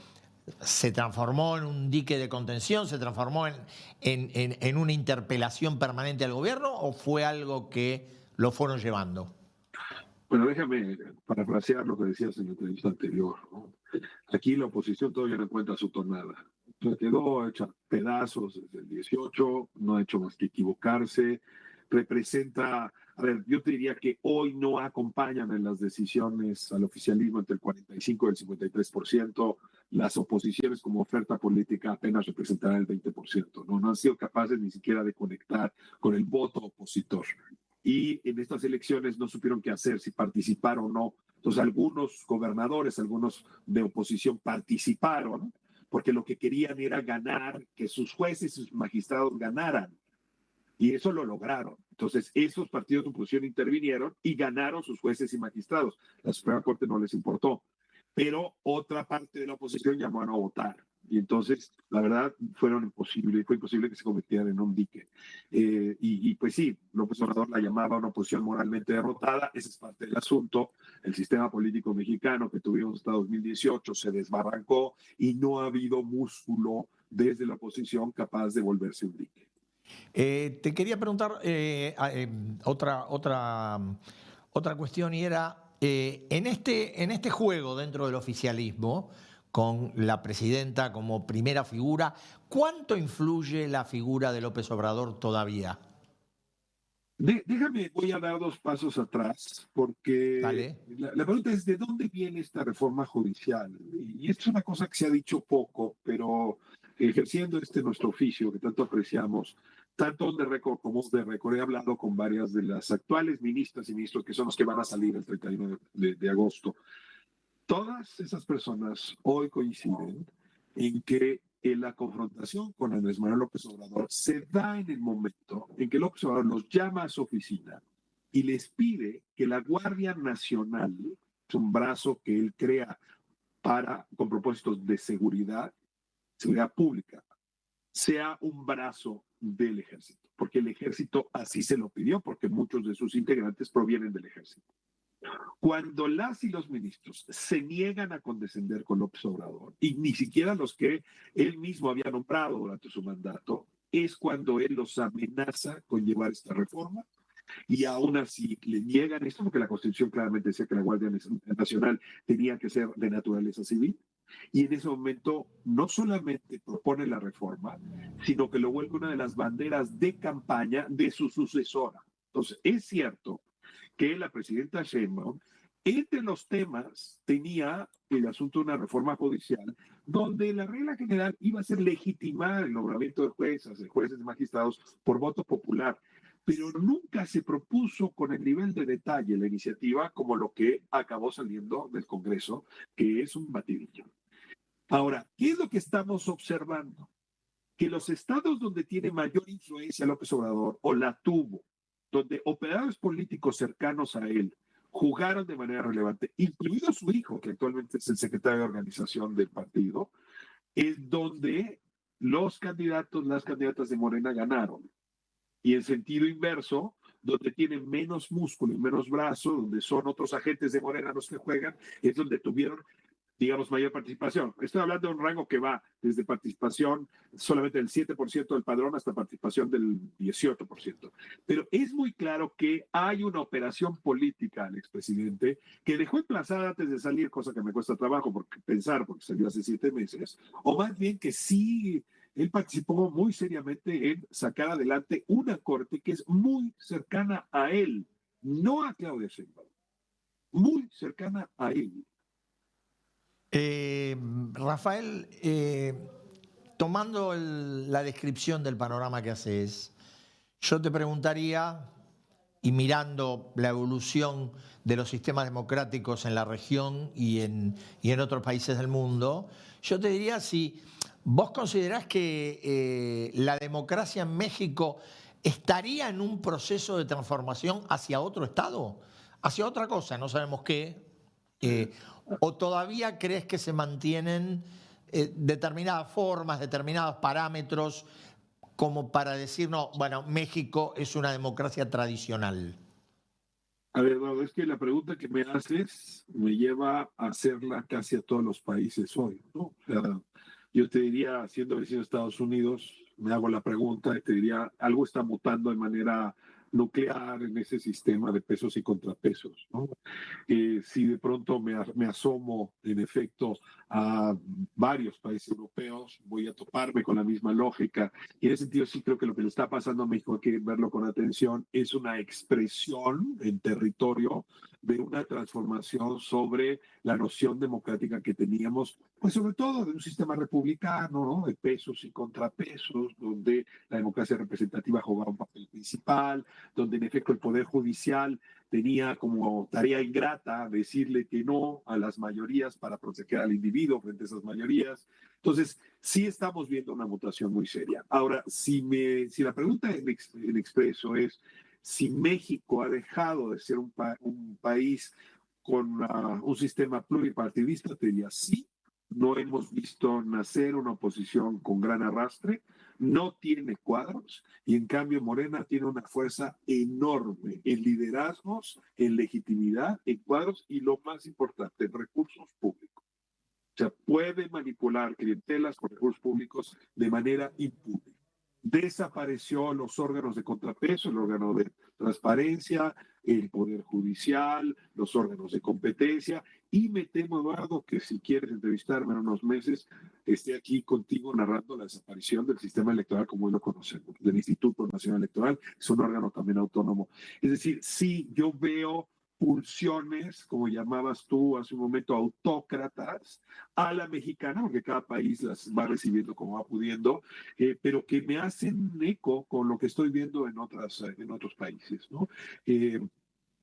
¿se transformó en un dique de contención? ¿Se transformó en una interpelación permanente al gobierno? ¿O fue algo que lo fueron llevando? Bueno, déjame parafrasear lo que decías en la entrevista anterior, ¿no? Aquí la oposición todavía no encuentra su tonada. Se quedó hecha pedazos desde el 18, no ha hecho más que equivocarse. Representa, a ver, yo te diría que hoy no acompañan en las decisiones al oficialismo entre el 45 y el 53%. Las oposiciones como oferta política apenas representarán el 20%. No han sido capaces ni siquiera de conectar con el voto opositor. Y en estas elecciones no supieron qué hacer, si participar o no. Entonces algunos gobernadores, algunos de oposición participaron porque lo que querían era ganar, que sus jueces y sus magistrados ganaran. Y eso lo lograron. Entonces esos partidos de oposición intervinieron y ganaron sus jueces y magistrados. La Suprema Corte no les importó. Pero otra parte de la oposición llamó a no votar. Y entonces, la verdad, fue imposible que se convirtieran en un dique. Pues sí, López Obrador la llamaba una oposición moralmente derrotada, ese es parte del asunto. El sistema político mexicano que tuvimos hasta 2018 se desbarrancó y no ha habido músculo desde la oposición capaz de volverse un dique. Te quería preguntar otra cuestión y era, en este juego dentro del oficialismo, con la presidenta como primera figura, ¿cuánto influye la figura de López Obrador todavía? Déjame, voy a dar 2 pasos atrás, porque Dale. la pregunta es, ¿de dónde viene esta reforma judicial? Y esto es una cosa que se ha dicho poco, pero ejerciendo nuestro oficio que tanto apreciamos, tanto on the record como off the record, he hablado con varias de las actuales ministras y ministros que son los que van a salir el 31 de agosto. Todas esas personas hoy coinciden en que la confrontación con Andrés Manuel López Obrador se da en el momento en que López Obrador los llama a su oficina y les pide que la Guardia Nacional, es un brazo que él crea con propósitos de seguridad pública, sea un brazo del ejército, porque el ejército así se lo pidió, porque muchos de sus integrantes provienen del ejército. Cuando las y los ministros se niegan a condescender con López Obrador, y ni siquiera los que él mismo había nombrado durante su mandato, es cuando él los amenaza con llevar esta reforma, y aún así le niegan esto, porque la Constitución claramente decía que la Guardia Nacional tenía que ser de naturaleza civil, y en ese momento no solamente propone la reforma, sino que lo vuelve una de las banderas de campaña de su sucesora. Entonces, es cierto que la presidenta Sheinbaum, entre los temas, tenía el asunto de una reforma judicial, donde la regla general iba a ser legitimar el nombramiento de jueces y magistrados por voto popular, pero nunca se propuso con el nivel de detalle la iniciativa como lo que acabó saliendo del Congreso, que es un batidillo. Ahora, ¿qué es lo que estamos observando? Que los estados donde tiene mayor influencia López Obrador, o la tuvo, donde operadores políticos cercanos a él jugaron de manera relevante, incluido su hijo, que actualmente es el secretario de organización del partido, es donde los candidatos, las candidatas de Morena ganaron. Y en sentido inverso, donde tienen menos músculo y menos brazo, donde son otros agentes de Morena los que juegan, es donde tuvieron, digamos, mayor participación. Estoy hablando de un rango que va desde participación solamente del 7% del padrón hasta participación del 18%. Pero es muy claro que hay una operación política al expresidente que dejó emplazada antes de salir, cosa que me cuesta trabajo porque salió hace 7 meses, o más bien que sí, él participó muy seriamente en sacar adelante una corte que es muy cercana a él, no a Claudia Sheinbaum, muy cercana a él. Rafael, tomando la descripción del panorama que haces, Yo te preguntaría, y mirando la evolución de los sistemas democráticos en la región y en otros países del mundo, yo te diría si vos considerás que la democracia en México estaría en un proceso de transformación hacia otro Estado, hacia otra cosa, no sabemos qué, o todavía crees que se mantienen determinadas formas, determinados parámetros, como para decir, no, bueno, México es una democracia tradicional. A ver, Eduardo, es que la pregunta que me haces me lleva a hacerla casi a todos los países hoy, ¿no? O sea, yo te diría, siendo vecino de Estados Unidos, me hago la pregunta y te diría, algo está mutando de manera nuclear en ese sistema de pesos y contrapesos, ¿no? Si de pronto me asomo, en efecto, a varios países europeos, voy a toparme con la misma lógica. Y en ese sentido sí creo que lo que le está pasando a México, hay que verlo con atención, es una expresión en territorio de una transformación sobre la noción democrática que teníamos, pues sobre todo de un sistema republicano, ¿no? De pesos y contrapesos, donde la democracia representativa jugaba un papel principal, donde en efecto el Poder Judicial tenía como tarea ingrata decirle que no a las mayorías para proteger al individuo frente a esas mayorías. Entonces, sí estamos viendo una mutación muy seria. Ahora, si la pregunta en expreso es si México ha dejado de ser un país con un sistema pluripartidista, te diría sí. No hemos visto nacer una oposición con gran arrastre, no tiene cuadros y en cambio Morena tiene una fuerza enorme en liderazgos, en legitimidad, en cuadros y lo más importante, en recursos públicos. O sea, puede manipular clientelas con recursos públicos de manera impune. Desapareció los órganos de contrapeso, el órgano de transparencia, el Poder Judicial, los órganos de competencia, y me temo, Eduardo, que si quieres entrevistarme en unos meses, esté aquí contigo narrando la desaparición del sistema electoral como hoy lo conocemos, del Instituto Nacional Electoral, es un órgano también autónomo. Es decir, sí, yo veo pulsiones, como llamabas tú hace un momento, autócratas a la mexicana, porque cada país las va recibiendo como va pudiendo, pero que me hacen eco con lo que estoy viendo en otros países, ¿no?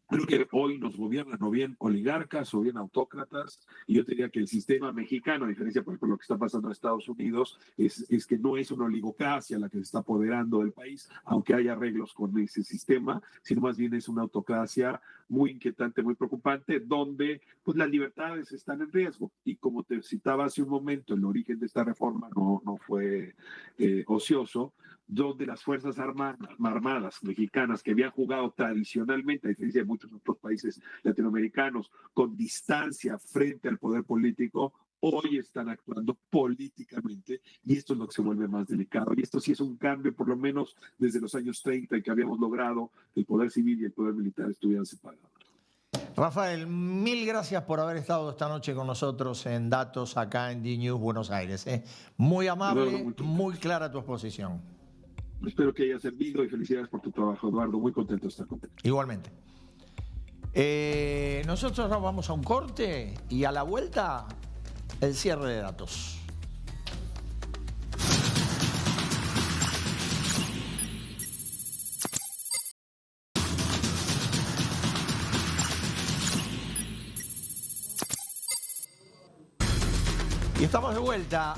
Creo que hoy nos gobiernan o bien oligarcas o bien autócratas, y yo diría que el sistema mexicano, a diferencia, por ejemplo, de lo que está pasando en Estados Unidos, es que no es una oligocracia la que se está apoderando del país, aunque hay arreglos con ese sistema, sino más bien es una autocracia muy inquietante, muy preocupante, donde pues las libertades están en riesgo. Y como te citaba hace un momento, el origen de esta reforma no fue ocioso, donde las Fuerzas Armadas mexicanas, que habían jugado tradicionalmente, a diferencia de muchos otros países latinoamericanos, con distancia frente al poder político, hoy están actuando políticamente, y esto es lo que se vuelve más delicado. Y esto sí es un cambio, por lo menos desde los años 30, en que habíamos logrado que el poder civil y el poder militar estuvieran separados. Rafael, mil gracias por haber estado esta noche con nosotros en Datos acá en DNews Buenos Aires. Muy amable, muy clara tu exposición. Espero que haya servido y felicidades por tu trabajo, Eduardo. Muy contento de estar contigo. Igualmente. Nosotros nos vamos a un corte y a la vuelta el cierre de datos. Y estamos de vuelta,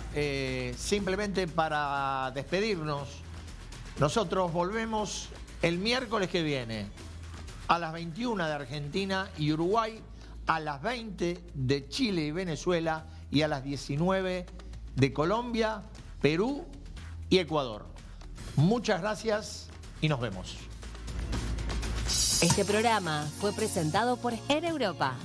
simplemente para despedirnos. Nosotros volvemos el miércoles que viene a las 21 de Argentina y Uruguay, a las 20 de Chile y Venezuela y a las 19 de Colombia, Perú y Ecuador. Muchas gracias y nos vemos. Este programa fue presentado por Air Europa.